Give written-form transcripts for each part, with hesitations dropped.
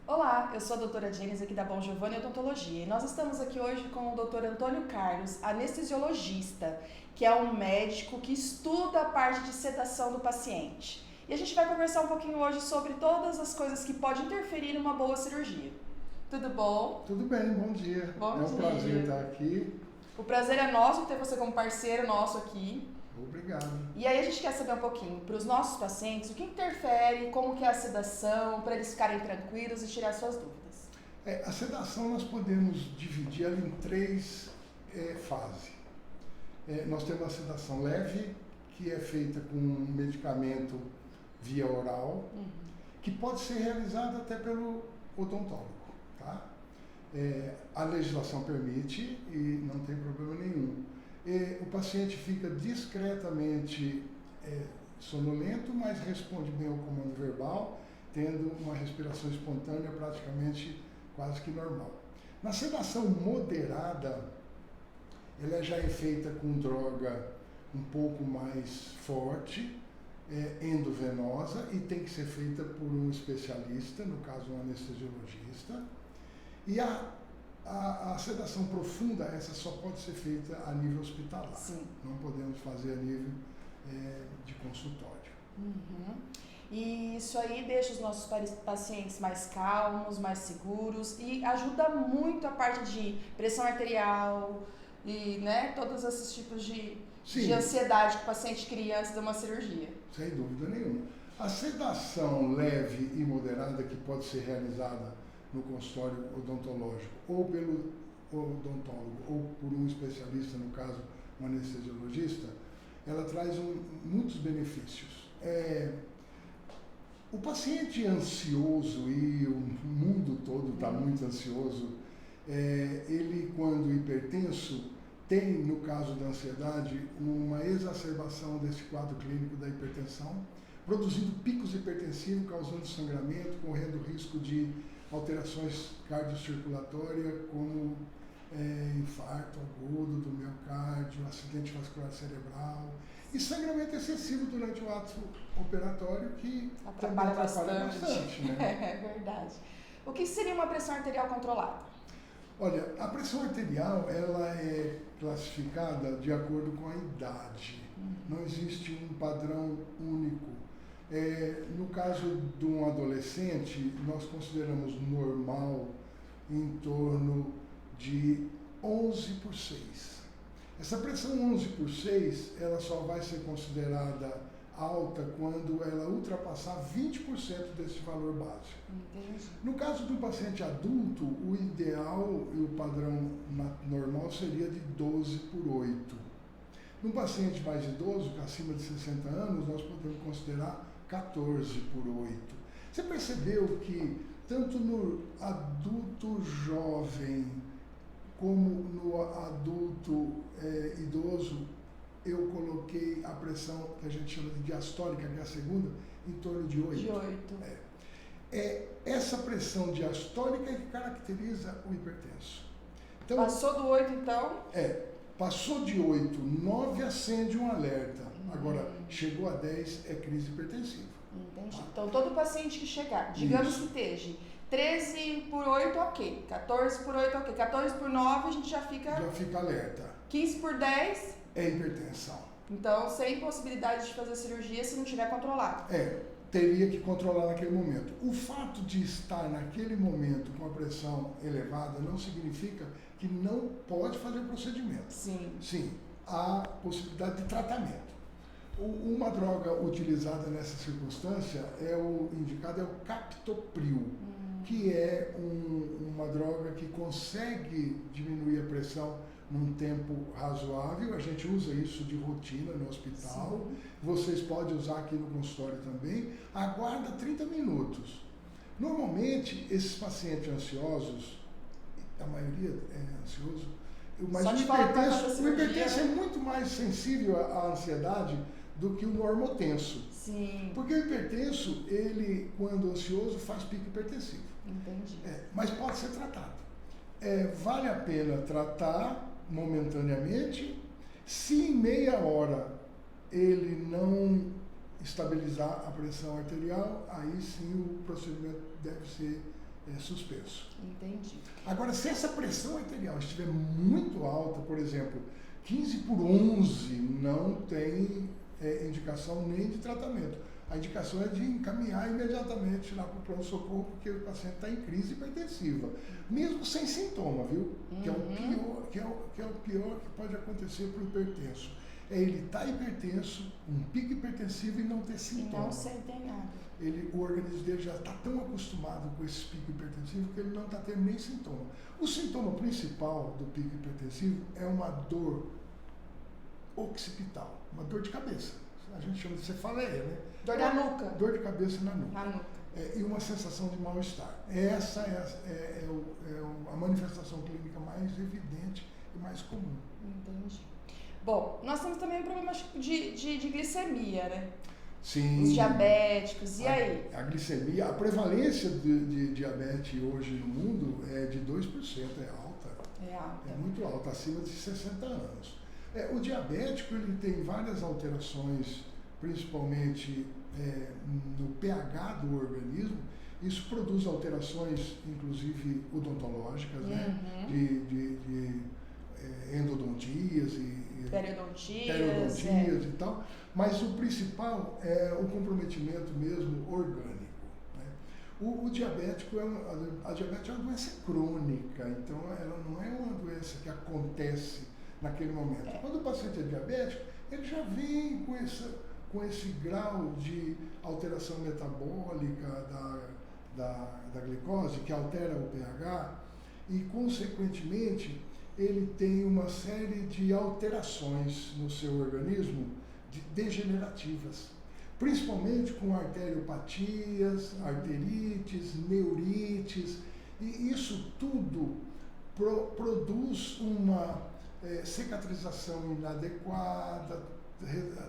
Olá, eu sou a doutora Jenis aqui da Bom Giovanni Odontologia e nós estamos aqui hoje com o Dr. Antônio Carlos, anestesiologista, que é um médico que estuda a parte de sedação do paciente. E a gente vai conversar um pouquinho hoje sobre todas as coisas que podem interferir numa boa cirurgia. Tudo bom? Tudo bem, bom dia. Bom É um dia. prazer estar aqui. O prazer é nosso ter você como parceiro nosso aqui. Obrigado. E aí a gente quer saber um pouquinho, para os nossos pacientes, o que interfere, como que é a sedação, para eles ficarem tranquilos e tirar suas dúvidas. A sedação nós podemos dividir ela em três fases. Nós temos a sedação leve, que é feita com um medicamento via oral, que pode ser realizada até pelo odontólogo, tá? A legislação permite e não tem problema nenhum. O paciente fica discretamente sonolento, mas responde bem ao comando verbal, tendo uma respiração espontânea praticamente quase que normal. Na sedação moderada, ela já é feita com droga um pouco mais forte, endovenosa, e tem que ser feita por um especialista, no caso um anestesiologista. E a sedação profunda, essa só pode ser feita a nível hospitalar. Sim. Não podemos fazer a nível de consultório. E isso aí deixa os nossos pacientes mais calmos, mais seguros e ajuda muito a parte de pressão arterial e todos esses tipos de ansiedade que o paciente cria antes de uma cirurgia. Sem dúvida nenhuma. A sedação leve e moderada, que pode ser realizada no consultório odontológico, ou pelo odontólogo, ou por um especialista, no caso, um anestesiologista, ela traz muitos benefícios. O paciente ansioso, e o mundo todo está muito ansioso, ele, quando hipertenso, tem, no caso da ansiedade, uma exacerbação desse quadro clínico da hipertensão, produzindo picos hipertensivos, causando sangramento, correndo risco de alterações cardiocirculatórias, como infarto agudo do miocárdio, acidente vascular cerebral e sangramento excessivo durante o ato operatório, que atrapalha bastante, né? É verdade. O que seria uma pressão arterial controlada? Olha, a pressão arterial, ela é classificada de acordo com a idade. Não existe um padrão único. No caso de um adolescente, nós consideramos normal em torno de 11/6. Essa pressão 11/6, ela só vai ser considerada alta quando ela ultrapassar 20% desse valor básico. Entendi. No caso de um paciente adulto, o ideal e o padrão normal seria de 12/8. Num paciente mais idoso, acima de 60 anos, nós podemos considerar 14/8. Você percebeu que tanto no adulto jovem como no adulto idoso, eu coloquei a pressão que a gente chama de diastólica, que é a segunda, em torno de 8. De 8. Essa pressão diastólica é que caracteriza o hipertenso. Então, passou do 8, então? Passou de 8, 9 acende um alerta. Agora, chegou a 10, é crise hipertensiva. Entendi. Então, todo paciente que chegar, digamos que esteja 13/8, ok. 14/8, ok. 14/9, a gente já fica alerta. 15/10... é hipertensão. Então, sem possibilidade de fazer cirurgia se não tiver controlado. Teria que controlar naquele momento. O fato de estar naquele momento com a pressão elevada não significa que não pode fazer o procedimento. Sim, há possibilidade de tratamento. Uma droga utilizada nessa circunstância indicada é o captopril, que é uma droga que consegue diminuir a pressão num tempo razoável. A gente usa isso de rotina no hospital. Sim. Vocês podem usar aqui no consultório também. Aguarda 30 minutos. Normalmente, esses pacientes ansiosos, a maioria é ansioso, mas o hipertenso é muito mais sensível à ansiedade do que o normotenso. Sim. Porque o hipertenso, ele, quando ansioso, faz pico hipertensivo. Entendi. Mas pode ser tratado. Vale a pena tratar momentaneamente. Se em meia hora ele não estabilizar a pressão arterial, aí sim o procedimento deve ser suspenso. Entendi. Agora, se essa pressão arterial estiver muito alta, por exemplo, 15/11, não tem indicação nem de tratamento. A indicação é de encaminhar imediatamente lá para o pronto-socorro, porque o paciente está em crise hipertensiva, mesmo sem sintoma, viu? Que é o pior que pode acontecer para o hipertenso. É ele estar hipertenso, um pico hipertensivo e não ter sintoma. E não sentem nada. O organismo dele já está tão acostumado com esse pico hipertensivo que ele não está tendo nem sintoma. O sintoma principal do pico hipertensivo é uma dor occipital, uma dor de cabeça. A gente chama de cefaleia, né? Dor na nuca. Dor de cabeça na nuca. Na nuca. E uma sensação de mal-estar. Essa é a manifestação clínica mais evidente e mais comum. Entendi. Bom, nós temos também um problema de glicemia, né? Sim. Os diabéticos, e aí? A glicemia, a prevalência de diabetes hoje no mundo é de 2%, é alta. É alta. É muito alta, acima de 60 anos. O diabético ele tem várias alterações, principalmente no pH do organismo. Isso produz alterações, inclusive odontológicas, né? De endodontias e periodontias e tal. Mas o principal é o comprometimento mesmo orgânico. Né? O diabético a diabetes é uma doença crônica, então ela não é uma doença que acontece naquele momento. Quando o paciente é diabético, ele já vem com esse grau de alteração metabólica da glicose, que altera o pH, e, consequentemente, ele tem uma série de alterações no seu organismo degenerativas, principalmente com arteriopatias, arterites, neurites, e isso tudo produz uma cicatrização inadequada,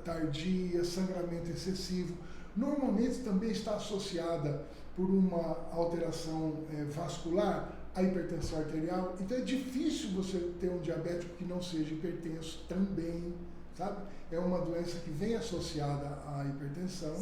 tardia, sangramento excessivo. Normalmente também está associada por uma alteração vascular à hipertensão arterial. Então é difícil você ter um diabético que não seja hipertenso também, sabe? É uma doença que vem associada à hipertensão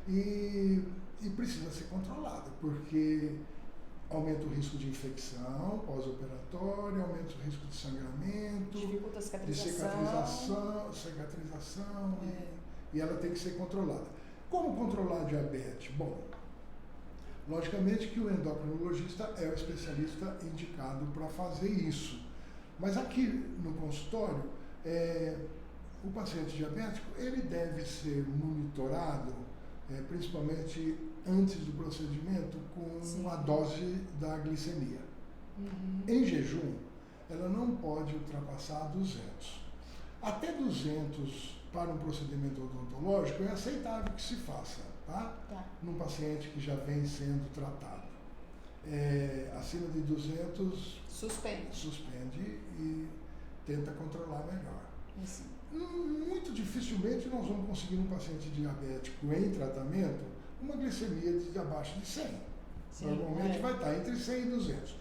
e precisa ser controlada, porque aumenta o risco de infecção pós-operatória, aumenta o risco de sangramento, dificulta a de cicatrização e ela tem que ser controlada. Como controlar a diabetes? Bom, logicamente que o endocrinologista é o especialista indicado para fazer isso. Mas aqui no consultório, o paciente diabético ele deve ser monitorado, principalmente antes do procedimento, com a dose da glicemia. Em jejum, ela não pode ultrapassar 200. Até 200 para um procedimento odontológico é aceitável que se faça, tá? Num paciente que já vem sendo tratado. Acima de 200, suspende e tenta controlar melhor. Isso. Muito dificilmente nós vamos conseguir num paciente diabético em tratamento uma glicemia de abaixo de 100. Normalmente vai estar entre 100 e 200.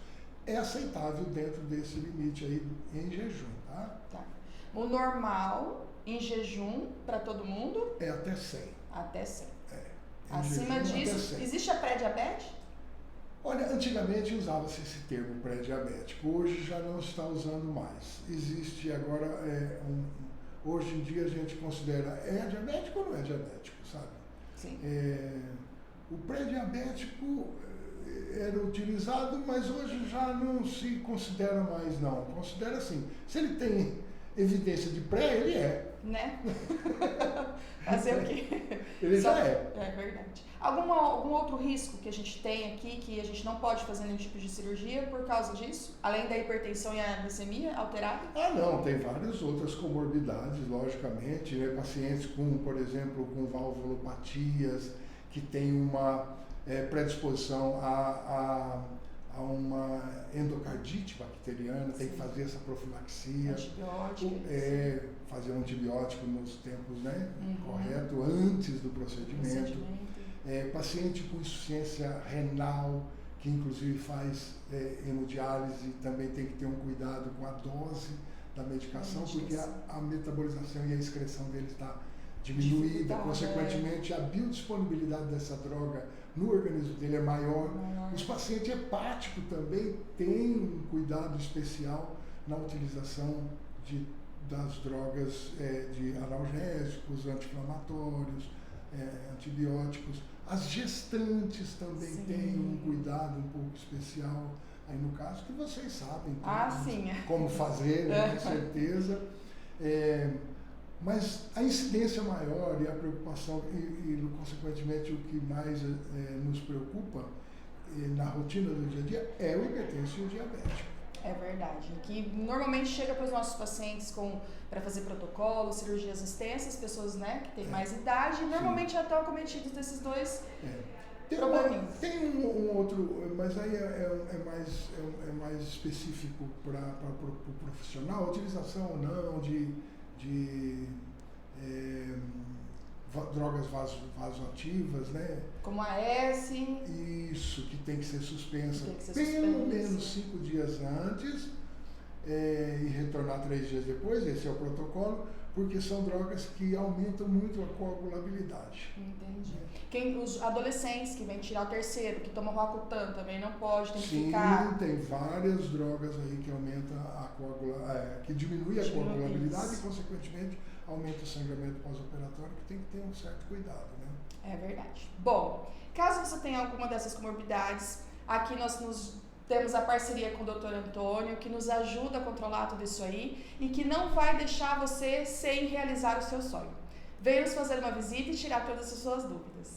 É aceitável dentro desse limite aí em jejum, tá? O normal em jejum para todo mundo? É até 100. Até 100. Acima disso, existe a pré-diabetes? Olha, antigamente usava-se esse termo pré-diabético, hoje já não está usando mais. Existe agora, hoje em dia a gente considera, diabético ou não é diabético, sabe? Sim. O pré-diabético era utilizado, mas hoje já não se considera mais, não. Considera assim, se ele tem evidência de pré, ele é. Né? Fazer o quê? Ele já é. É verdade. Algum outro risco que a gente tem aqui, que a gente não pode fazer nenhum tipo de cirurgia por causa disso? Além da hipertensão e a glicemia alterada? Não, tem várias outras comorbidades, logicamente, né? Pacientes com, por exemplo, com valvulopatias, que têm uma predisposição a uma endocardite bacteriana, tem que fazer essa profilaxia. Antibiótico. Fazer um antibiótico nos tempos, né, correto, antes do procedimento. Paciente com insuficiência renal, que inclusive faz hemodiálise, também tem que ter um cuidado com a dose da medicação, porque a metabolização e a excreção dele está diminuída, consequentemente a biodisponibilidade dessa droga no organismo dele é maior. Os pacientes hepáticos também têm um cuidado especial na utilização das drogas de analgésicos, anti-inflamatórios, antibióticos. As gestantes também têm um cuidado um pouco especial, aí no caso que vocês sabem como fazer, né, com certeza. Mas a incidência maior e a preocupação, e consequentemente o que mais nos preocupa na rotina do dia a dia é o hipertenso e o diabético. É verdade. Que normalmente chega para os nossos pacientes para fazer protocolo, cirurgias extensas, pessoas, né, que têm mais idade, normalmente já estão acometidos desses dois probleminhas. Tem um outro, mas aí é mais específico para o profissional, a utilização ou não de drogas vasoativas, né? Como a S. Isso, que tem que ser suspensa pelo menos 5 dias antes e retornar 3 dias depois, esse é o protocolo, porque são drogas que aumentam muito a coagulabilidade. Entendi. Os adolescentes que vêm tirar o terceiro, que tomam Roacutan, também não pode, tem que ficar... Sim, tem várias drogas aí que aumentam que diminui a coagulabilidade e, consequentemente, aumenta o sangramento pós-operatório, que tem que ter um certo cuidado, né? É verdade. Bom, caso você tenha alguma dessas comorbidades, aqui nós temos a parceria com o Dr. Antônio, que nos ajuda a controlar tudo isso aí e que não vai deixar você sem realizar o seu sonho. Venha nos fazer uma visita e tirar todas as suas dúvidas.